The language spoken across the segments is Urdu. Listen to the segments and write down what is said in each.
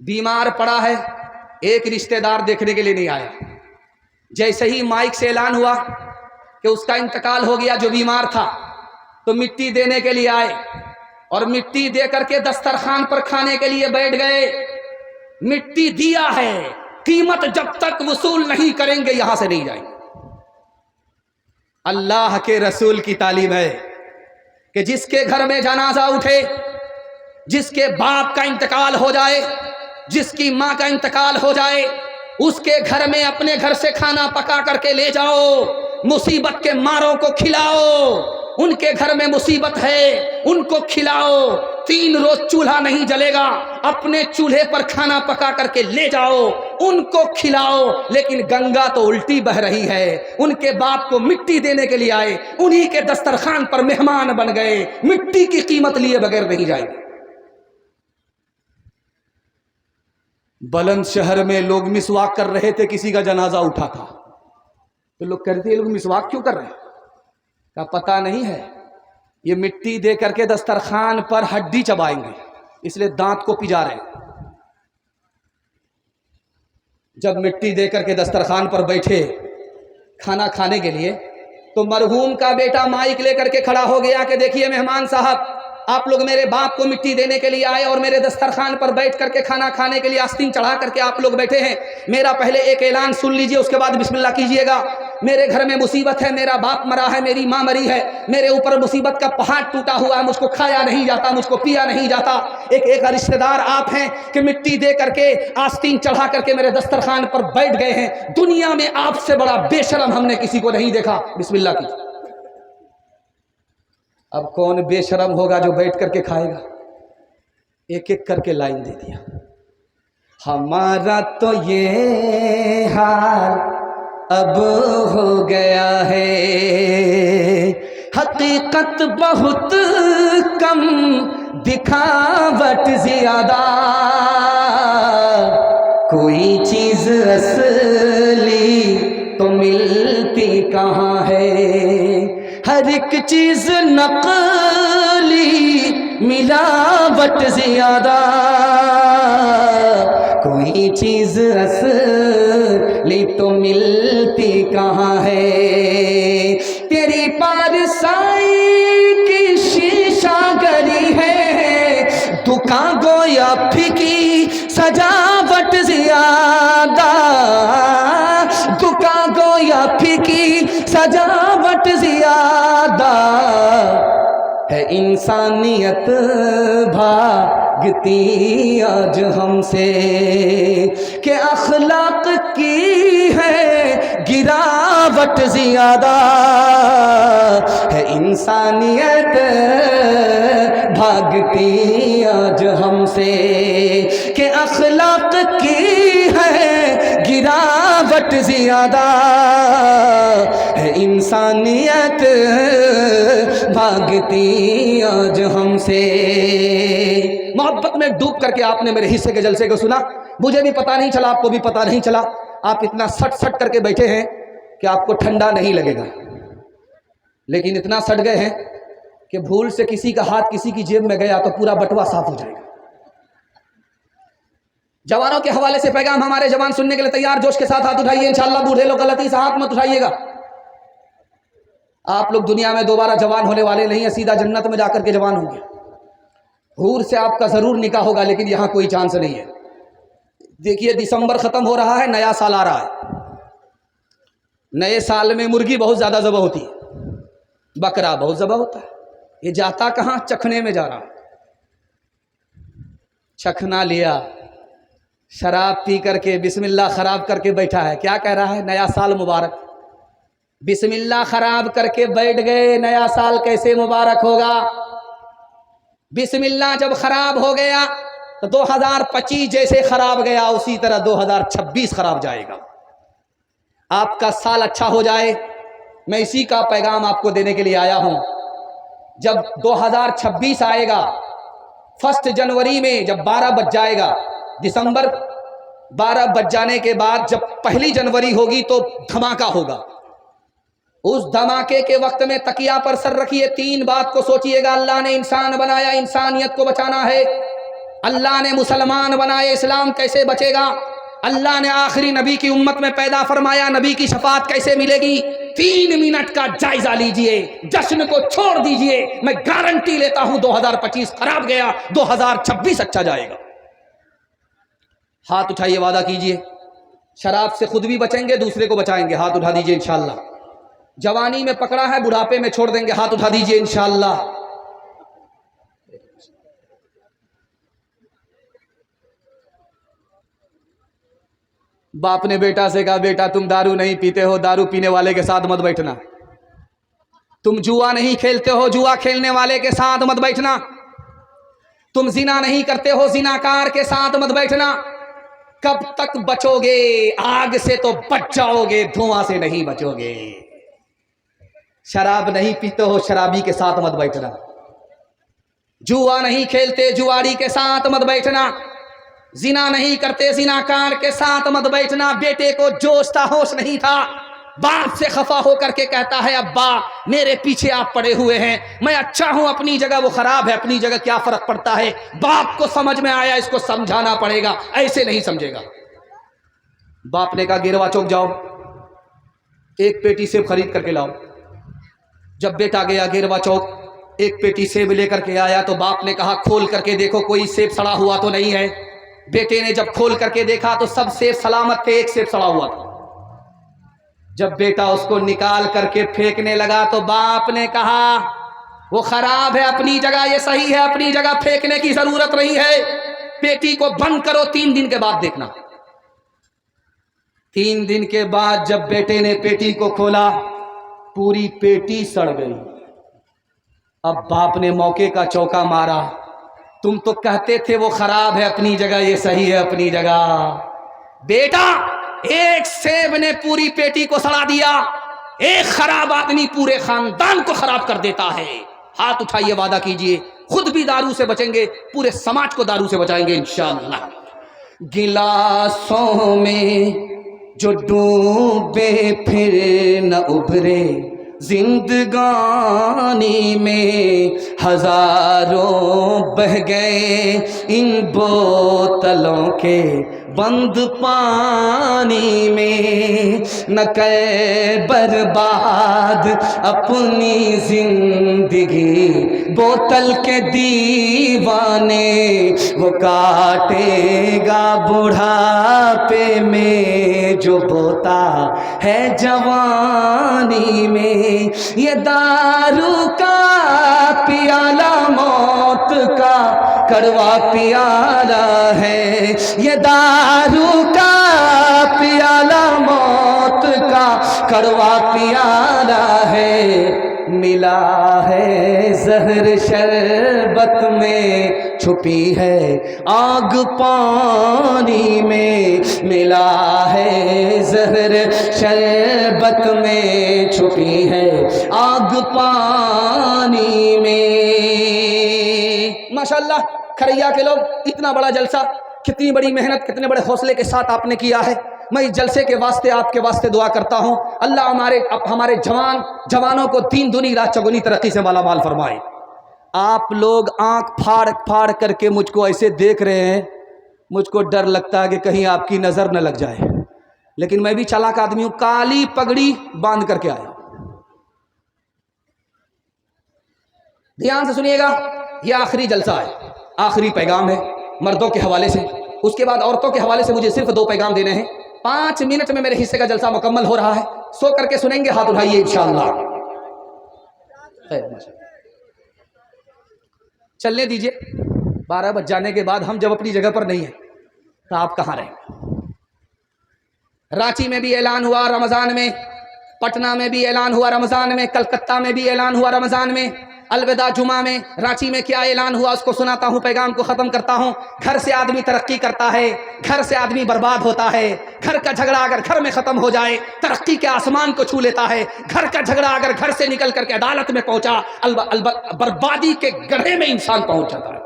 بیمار پڑا ہے، ایک رشتہ دار دیکھنے کے لیے نہیں آیا، جیسے ہی مائک سے اعلان ہوا کہ اس کا انتقال ہو گیا جو بیمار تھا، تو مٹی دینے کے لیے آئے اور مٹی دے کر کے دسترخوان پر کھانے کے لیے بیٹھ گئے۔ مٹی دیا ہے، قیمت جب تک وصول نہیں کریں گے یہاں سے نہیں جائیں گے۔ اللہ کے رسول کی تعلیم ہے کہ جس کے گھر میں جنازہ اٹھے، جس کے باپ کا انتقال ہو جائے، جس کی ماں کا انتقال ہو جائے، اس کے گھر میں اپنے گھر سے کھانا پکا کر کے لے جاؤ، مصیبت کے ماروں کو کھلاؤ۔ ان کے گھر میں مصیبت ہے، ان کو کھلاؤ۔ 3 روز چولہا نہیں جلے گا، اپنے چولہے پر کھانا پکا کر کے لے جاؤ، ان کو کھلاؤ۔ لیکن گنگا تو الٹی بہ رہی ہے، ان کے باپ کو مٹی دینے کے لیے آئے، انہی کے دسترخوان پر مہمان بن گئے، مٹی کی قیمت لیے بغیر نہیں جائیں گے۔ بلند شہر میں لوگ مسواک کر رہے تھے، کسی کا جنازہ اٹھا تھا، تو لوگ کہتے ہیں یہ لوگ مسواک کیوں کر رہے ہیں؟ کا پتہ نہیں ہے، یہ مٹی دے کر کے دسترخوان پر ہڈی چبائیں گے، اس لیے دانت کو پجا رہے ہیں۔ جب مٹی دے کر کے دسترخوان پر بیٹھے کھانا کھانے کے لیے، تو مرحوم کا بیٹا مائک لے کر کے کھڑا ہو گیا کہ دیکھیے مہمان صاحب، آپ لوگ میرے باپ کو مٹی دینے کے لیے آئے اور میرے دسترخوان پر بیٹھ کر کے کھانا کھانے کے لیے آستین چڑھا کر کے آپ لوگ بیٹھے ہیں۔ میرا پہلے ایک اعلان سن لیجئے، اس کے بعد بسم اللہ کیجئے گا۔ میرے گھر میں مصیبت ہے، میرا باپ مرا ہے، میری ماں مری ہے، میرے اوپر مصیبت کا پہاڑ ٹوٹا ہوا ہے، مجھ کو کھایا نہیں جاتا، مجھ کو پیا نہیں جاتا۔ ایک رشتہ دار آپ ہیں کہ مٹی دے کر کے آستین چڑھا کر کے میرے دسترخوان پر بیٹھ گئے ہیں، دنیا میں آپ سے بڑا بے شرم ہم نے کسی کو نہیں دیکھا۔ بسم اللہ کیجئے۔ اب کون بے شرم ہوگا جو بیٹھ کر کے کھائے گا؟ ایک ایک کر کے لائن دے دیا۔ ہمارا تو یہ حال اب ہو گیا ہے، حقیقت بہت کم، دکھاوٹ زیادہ، کوئی چیز اصلی تو ملتی کہاں ہے، ہر ایک چیز نقلی، ملاوٹ زیادہ، کوئی چیز اصلی تو ملتی کہاں ہے، تیری پارسائی کی شیشہ گری ہے، دکان گویا پھیکی سجاوٹ زیادہ، دکان گویا پھیکی سجاوٹ زیادہ، ہے انسانیت بھاگتی آج ہم سے، کہ اخلاق کی ہے گراوٹ زیادہ، ہے انسانیت بھاگتی آج ہم سے، کہ اخلاق کی ہے گراوٹ زیادہ، ہے انسانیت بھاگتی آج ہم سے۔ محبت میں ڈوب کر کے آپ نے میرے حصے کے جلسے کو سنا، مجھے بھی پتہ نہیں چلا، آپ کو بھی پتہ نہیں چلا، آپ اتنا سٹ سٹ کر کے بیٹھے ہیں کہ آپ کو ٹھنڈا نہیں لگے گا، لیکن اتنا سٹ گئے ہیں کہ بھول سے کسی کا ہاتھ کسی کی جیب میں گیا تو پورا بٹوا صاف ہو جائے گا۔ جوانوں کے حوالے سے پیغام، ہمارے جوان سننے کے لیے تیار، جوش کے ساتھ ہاتھ اٹھائیے، انشاءاللہ بوڑھے لوگ غلطی سے ہاتھ مت اٹھائیے گا۔ آپ لوگ دنیا میں دوبارہ جوان ہونے والے نہیں ہیں، سیدھا جنت میں جا کر کے جوان ہوں گے۔ حور سے آپ کا ضرور نکاح ہوگا، لیکن یہاں کوئی چانس نہیں ہے۔ دیکھیے دسمبر ختم ہو رہا ہے، نیا سال آ رہا ہے، نئے سال میں مرغی بہت زیادہ ذبح ہوتی ہے، بکرا بہت ذبح ہوتا ہے، یہ جاتا کہاں؟ چکھنے میں جا رہا، چکھنا لیا، شراب پی کر کے بسم اللہ خراب کر کے بیٹھا ہے، کیا کہہ رہا ہے؟ نیا سال مبارک۔ بسم اللہ خراب کر کے بیٹھ گئے، نیا سال کیسے مبارک ہوگا؟ بسم اللہ جب خراب ہو گیا تو 2025 جیسے خراب گیا اسی طرح 2026 خراب جائے گا۔ آپ کا سال اچھا ہو جائے، میں اسی کا پیغام آپ کو دینے کے لیے آیا ہوں۔ جب 2026 آئے گا، 1 جنوری میں جب 12 بج جائے گا، دسمبر 12 بج جانے کے بعد جب 1 جنوری ہوگی تو دھماکہ ہوگا۔ اس دھماکے کے وقت میں تکیہ پر سر رکھیے، 3 بات کو سوچئے گا۔ اللہ نے انسان بنایا، انسانیت کو بچانا ہے، اللہ نے مسلمان بنائے، اسلام کیسے بچے گا؟ اللہ نے آخری نبی کی امت میں پیدا فرمایا، نبی کی شفاعت کیسے ملے گی؟ 3 منٹ کا جائزہ لیجئے، جشن کو چھوڑ دیجئے، میں گارنٹی لیتا ہوں 2025 خراب گیا، 2026 اچھا جائے گا۔ ہاتھ اٹھائیے، وعدہ کیجئے شراب سے خود بھی بچیں گے، دوسرے کو بچائیں گے۔ ہاتھ اٹھا دیجئے انشاءاللہ۔ جوانی میں پکڑا ہے، بڑھاپے میں چھوڑ دیں گے۔ ہاتھ اٹھا دیجئے انشاءاللہ۔ باپ نے بیٹا سے کہا، بیٹا تم دارو نہیں پیتے ہو، دارو پینے والے کے ساتھ مت بیٹھنا۔ تم جوا نہیں کھیلتے ہو، جوا کھیلنے والے کے ساتھ مت بیٹھنا۔ تم زنا نہیں کرتے ہو، زناکار کے ساتھ مت بیٹھنا۔ کب تک بچو گے؟ آگ سے تو بچ جاؤ گے، دھواں سے نہیں بچو گے۔ شراب نہیں پیتے ہو، شرابی کے ساتھ مت بیٹھنا۔ جوا نہیں کھیلتے، جواری کے ساتھ مت بیٹھنا۔ زنا نہیں کرتے، زناکار کے ساتھ مت بیٹھنا۔ بیٹے کو جوش تھا، ہوش نہیں تھا، باپ سے خفا ہو کر کے کہتا ہے، ابا میرے پیچھے آپ پڑے ہوئے ہیں، میں اچھا ہوں، اپنی جگہ وہ خراب ہے، اپنی جگہ کیا فرق پڑتا ہے؟ باپ کو سمجھ میں آیا، اس کو سمجھانا پڑے گا، ایسے نہیں سمجھے گا۔ باپ نے کہا، گیروا چوک جاؤ، 1 پیٹی سیب خرید کر کے لاؤ۔ جب بیٹا گیا گیروا چوک، 1 پیٹی سیب لے کر کے آیا تو باپ نے کہا، کھول کر کے دیکھو کوئی سیب سڑا ہوا تو نہیں ہے۔ بیٹے نے جب کھول کر کے دیکھا تو سب سیب سلامت تھے، 1 سیب سڑا ہوا تھا۔ جب بیٹا اس کو نکال کر کے پھینکنے لگا تو باپ نے کہا، وہ خراب ہے اپنی جگہ، یہ صحیح ہے اپنی جگہ، پھینکنے کی ضرورت نہیں ہے، پیٹی کو بند کرو، 3 دن کے بعد دیکھنا۔ 3 دن کے بعد جب بیٹے نے پیٹی کو کھولا، پوری پیٹی سڑ گئی۔ اب باپ نے موقع کا چوکا مارا، تم تو کہتے تھے وہ خراب ہے اپنی جگہ، یہ صحیح ہے اپنی جگہ۔ بیٹا، 1 سیب نے پوری پیٹی کو سڑا دیا، 1 خراب آدمی پورے خاندان کو خراب کر دیتا ہے۔ ہاتھ اٹھائیے، وعدہ کیجئے خود بھی دارو سے بچیں گے، پورے سماج کو دارو سے بچائیں گے انشاءاللہ۔ گلاسوں میں جو ڈوبے پھر نہ ابھرے، زندگانی میں ہزاروں بہ گئے ان بوتلوں کے بند پانی میں، نہ کرے برباد اپنی زندگی بوتل کے دیوانے، وہ کاٹے گا بڑھاپے میں جو بوتا ہے جوانی میں۔ یہ دارو کا پیالہ موت کا کڑوا پیالہ ہے، یہ دارو کا پیالہ موت کا کڑوا پیالہ ہے۔ ملا ہے زہر شربت میں، چھپی ہے آگ پانی میں، ملا ہے زہر شربت میں، چھپی ہے آگ پانی میں۔ ماشاءاللہ کھریا کے لوگ، اتنا بڑا جلسہ، کتنی بڑی محنت، کتنے بڑے حوصلے کے ساتھ آپ نے کیا ہے۔ میں اس جلسے کے واسطے آپ کے واسطے دعا کرتا ہوں، اللہ ہمارے جوانوں کو دین دنی رات چگنی ترقی سے مالا مال فرمائے۔ آپ لوگ آنکھ پھاڑ پھاڑ کر کے مجھ کو ایسے دیکھ رہے ہیں، مجھ کو ڈر لگتا ہے کہ کہیں آپ کی نظر نہ لگ جائے، لیکن میں بھی چالاک آدمی ہوں، کالی پگڑی باندھ کر کے آیا۔ دھیان سے سنیے گا، یہ آخری جلسہ ہے، آخری پیغام ہے مردوں کے حوالے سے، اس کے بعد عورتوں کے حوالے سے مجھے صرف 2 پیغام دینے ہیں۔ 5 منٹ میں میرے حصے کا جلسہ مکمل ہو رہا ہے، سو کر کے سنیں گے، ہاتھ اٹھائیے انشاءاللہ۔ چلنے دیجئے، 12 بج جانے کے بعد ہم جب اپنی جگہ پر نہیں ہیں تو آپ کہاں رہیں؟ رانچی میں بھی اعلان ہوا رمضان میں، پٹنہ میں بھی اعلان ہوا رمضان میں، کلکتہ میں بھی اعلان ہوا رمضان میں، الوداع جمعہ میں، رانچی میں کیا اعلان ہوا اس کو سناتا ہوں، پیغام کو ختم کرتا ہوں۔ گھر سے آدمی ترقی کرتا ہے، گھر سے آدمی برباد ہوتا ہے۔ گھر کا جھگڑا اگر گھر میں ختم ہو جائے، ترقی کے آسمان کو چھو لیتا ہے۔ گھر کا جھگڑا اگر گھر سے نکل کر کے عدالت میں پہنچا، بربادی کے گڑھے میں انسان پہنچ جاتا ہے۔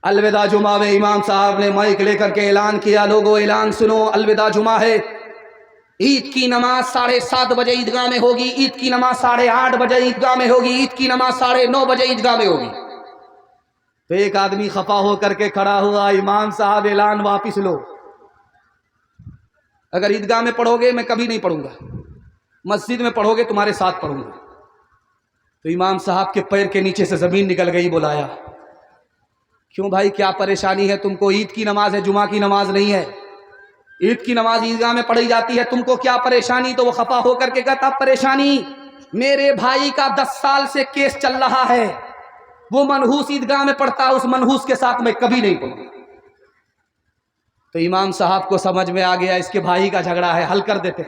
الوداع جمعہ میں امام صاحب نے مائک لے کر کے اعلان کیا، لوگوں اعلان سنو، الوداع جمعہ ہے، عید کی نماز 7:30 بجے عیدگاہ میں ہوگی، عید کی نماز 8:30 بجے عیدگاہ میں ہوگی، عید کی نماز 9:30 بجے عیدگاہ میں ہوگی۔ تو ایک آدمی خفا ہو کر کے کھڑا ہوا، امام صاحب اعلان واپس لو، اگر عیدگاہ میں پڑھو گے میں کبھی نہیں پڑھوں گا، مسجد میں پڑھو گے تمہارے ساتھ پڑھوں گا۔ تو امام صاحب کے پیر کے نیچے سے زمین نکل گئی، بلایا، کیوں بھائی کیا پریشانی ہے تم کو؟ عید کی نماز ہے، جمعہ کی نماز نہیں ہے، عید کی نماز عیدگاہ میں پڑھی جاتی ہے، تم کو کیا پریشانی؟ تو وہ خفا ہو کر کے کہتا پریشانی میرے بھائی کا 10 سال سے کیس چل رہا ہے، وہ منحوس عیدگاہ میں پڑھتا ہے، اس منحوس کے ساتھ میں کبھی نہیں پڑھوں۔ تو امام صاحب کو سمجھ میں آ گیا اس کے بھائی کا جھگڑا ہے، حل کر دیتے۔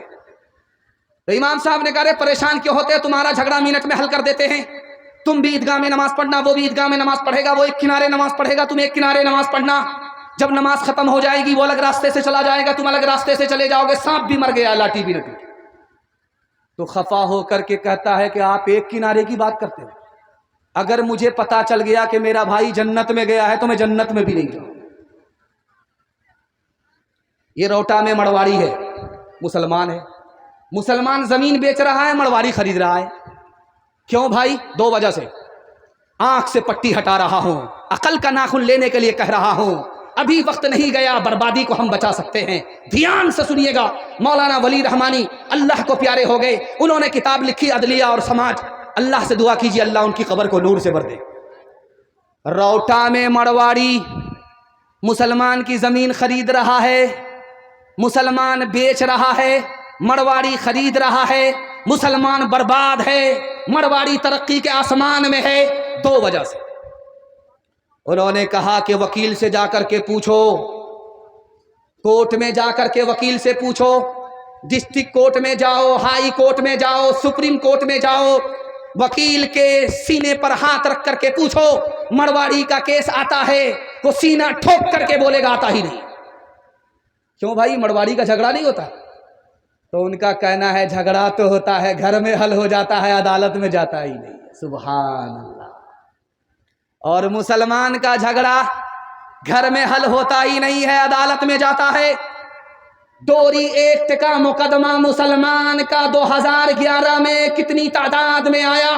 تو امام صاحب نے کہا رے پریشان کیوں ہوتے ہیں، تمہارا جھگڑا منٹ میں حل کر دیتے ہیں، تم بھی عیدگاہ میں نماز پڑھنا، وہ بھی عیدگاہ میں نماز پڑھے گا، وہ ایک کنارے نماز پڑھے گا، تم ایک کنارے نماز پڑھنا، جب نماز ختم ہو جائے گی وہ الگ راستے سے چلا جائے گا، تم الگ راستے سے چلے جاؤ گے، سانپ بھی مر گیا لاٹھی بھی نہ ٹوٹی۔ تو خفا ہو کر کے کہتا ہے کہ آپ ایک کنارے کی بات کرتے ہیں، اگر مجھے پتا چل گیا کہ میرا بھائی جنت میں گیا ہے تو میں جنت میں بھی نہیں جاؤں۔ یہ روٹا میں مڑواڑی ہے، مسلمان ہے، مسلمان زمین بیچ رہا ہے، مڑواڑی خرید رہا ہے، کیوں بھائی؟ 2 وجہ سے، آنکھ سے پٹی ہٹا رہا ہوں، عقل کا ناخن لینے کے لیے کہہ رہا ہوں، ابھی وقت نہیں گیا، بربادی کو ہم بچا سکتے ہیں۔ دھیان سے سنیے گا، مولانا ولی رحمانی اللہ کو پیارے ہو گئے، انہوں نے کتاب لکھی عدلیہ اور سماج، اللہ سے دعا کیجیے اللہ ان کی قبر کو نور سے بھر دے۔ روٹا میں مڑواڑی مسلمان کی زمین خرید رہا ہے، مسلمان بیچ رہا ہے، مڑواڑی خرید رہا ہے، مسلمان برباد ہے، مڑواڑی ترقی کے آسمان میں ہے، 2 وجہ سے۔ انہوں نے کہا کہ وکیل سے جا کر کے پوچھو، کورٹ میں جا کر کے وکیل سے پوچھو، ڈسٹرکٹ کورٹ میں جاؤ، ہائی کورٹ میں جاؤ، سپریم کورٹ میں جاؤ، وکیل کے سینے پر ہاتھ رکھ کر کے پوچھو، مڑواڑی کا کیس آتا ہے، وہ سینہ ٹھوک کر کے بولے گا آتا ہی نہیں۔ کیوں بھائی مڑواڑی کا جھگڑا نہیں ہوتا؟ تو ان کا کہنا ہے جھگڑا تو ہوتا ہے، گھر میں حل ہو جاتا ہے، عدالت میں جاتا ہی نہیں۔ سبحان اللہ۔ اور مسلمان کا جھگڑا گھر میں حل ہوتا ہی نہیں ہے، عدالت میں جاتا ہے۔ ڈوری ایکٹ کا مقدمہ مسلمان کا 2011 میں کتنی تعداد میں آیا؟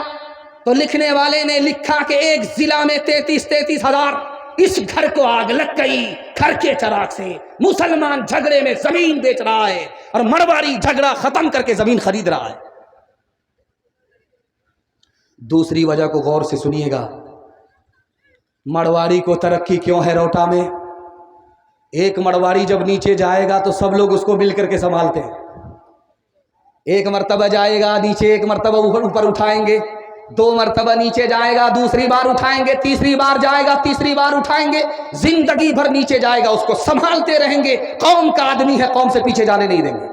تو لکھنے والے نے لکھا کہ ایک ضلع میں 33 ہزار، اس گھر کو آگ لگ گئی گھر کے چراغ سے، مسلمان جھگڑے میں زمین بیچ رہا ہے اور مڑواڑی جھگڑا ختم کر کے زمین خرید رہا ہے۔ دوسری وجہ کو غور سے سنیے گا، مڑواڑی کو ترقی کیوں ہے روٹا میں؟ ایک مڑواڑی جب نیچے جائے گا تو سب لوگ اس کو مل کر کے سنبھالتے ہیں، ایک مرتبہ جائے گا نیچے، ایک مرتبہ اوپر اٹھائیں گے، 2 مرتبہ نیچے جائے گا، دوسری بار اٹھائیں گے، تیسری بار جائے گا، تیسری بار اٹھائیں گے، زندگی بھر نیچے جائے گا، اس کو سنبھالتے رہیں گے، قوم کا آدمی ہے، قوم سے پیچھے جانے نہیں دیں گے۔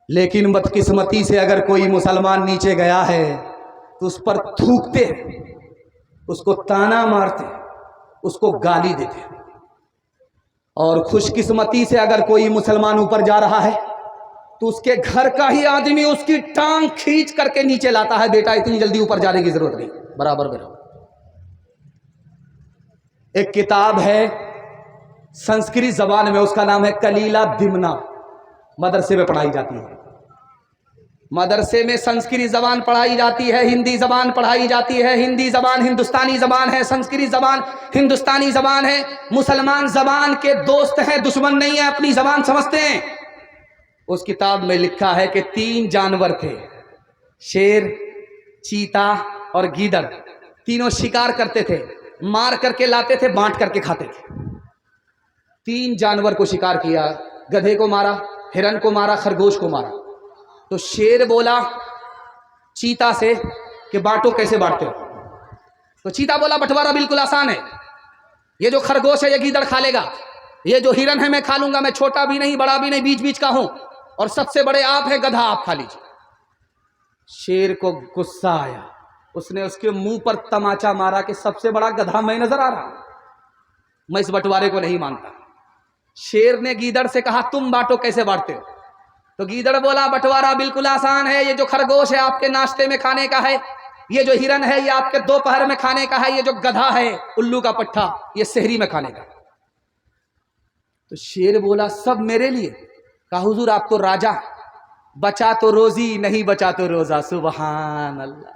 لیکن بدقسمتی سے اگر کوئی مسلمان نیچے گیا ہے تو اس پر تھوکتے ہیں، اس کو تانا مارتے، اس کو گالی دیتے، اور خوش قسمتی سے اگر کوئی مسلمان اوپر جا رہا ہے تو اس کے گھر کا ہی آدمی اس کی ٹانگ کھینچ کر کے نیچے لاتا ہے، بیٹا اتنی جلدی اوپر جانے کی ضرورت نہیں، برابر میں رہو۔ ایک کتاب ہے سنسکرت زبان میں، اس کا نام ہے کلیلہ دمنا، مدرسے میں پڑھائی جاتی ہے، مدرسے میں سنسکرت زبان پڑھائی جاتی ہے، ہندی زبان پڑھائی جاتی ہے، ہندی زبان ہندوستانی زبان ہے، سنسکرت زبان ہندوستانی زبان ہے، مسلمان زبان کے دوست ہیں، دشمن نہیں ہیں، اپنی زبان سمجھتے ہیں۔ اس کتاب میں لکھا ہے کہ 3 جانور تھے، شیر، چیتا اور گیدڑ، تینوں شکار کرتے تھے، مار کر کے لاتے تھے، بانٹ کر کے کھاتے تھے۔ 3 جانور کو شکار کیا، گدھے کو مارا، ہرن کو مارا، خرگوش کو مارا۔ تو شیر بولا چیتا سے کہ بانٹو، کیسے بانٹتے ہو؟ تو چیتا بولا بٹوارا بالکل آسان ہے، یہ جو خرگوش ہے یہ گیدڑ کھا لے گا، یہ جو ہرن ہے میں کھا لوں گا، میں چھوٹا بھی نہیں بڑا بھی نہیں، بیچ بیچ کا ہوں، اور سب سے بڑے آپ ہیں، گدھا آپ کھا لیجیے۔ شیر کو غصہ آیا، اس نے اس کے منہ پر تماچا مارا کہ سب سے بڑا گدھا میں نظر آ رہا ہوں، میں اس بٹوارے کو نہیں مانتا۔ شیر نے گیدڑ سے کہا تم بانٹو، کیسے بانٹتے ہو؟ تو گیدڑ بولا بٹوارا بالکل آسان ہے، یہ جو خرگوش ہے آپ کے ناشتے میں کھانے کا ہے، یہ جو ہرن ہے یہ آپ کے دوپہر میں کھانے کا ہے، یہ جو گدھا ہے الو کا پٹھا یہ سحری میں کھانے کا۔ تو شیر بولا سب میرے لیے؟ کہا حضور آپ تو راجا، بچا تو روزی نہیں بچا تو روزہ۔ سبحان اللہ۔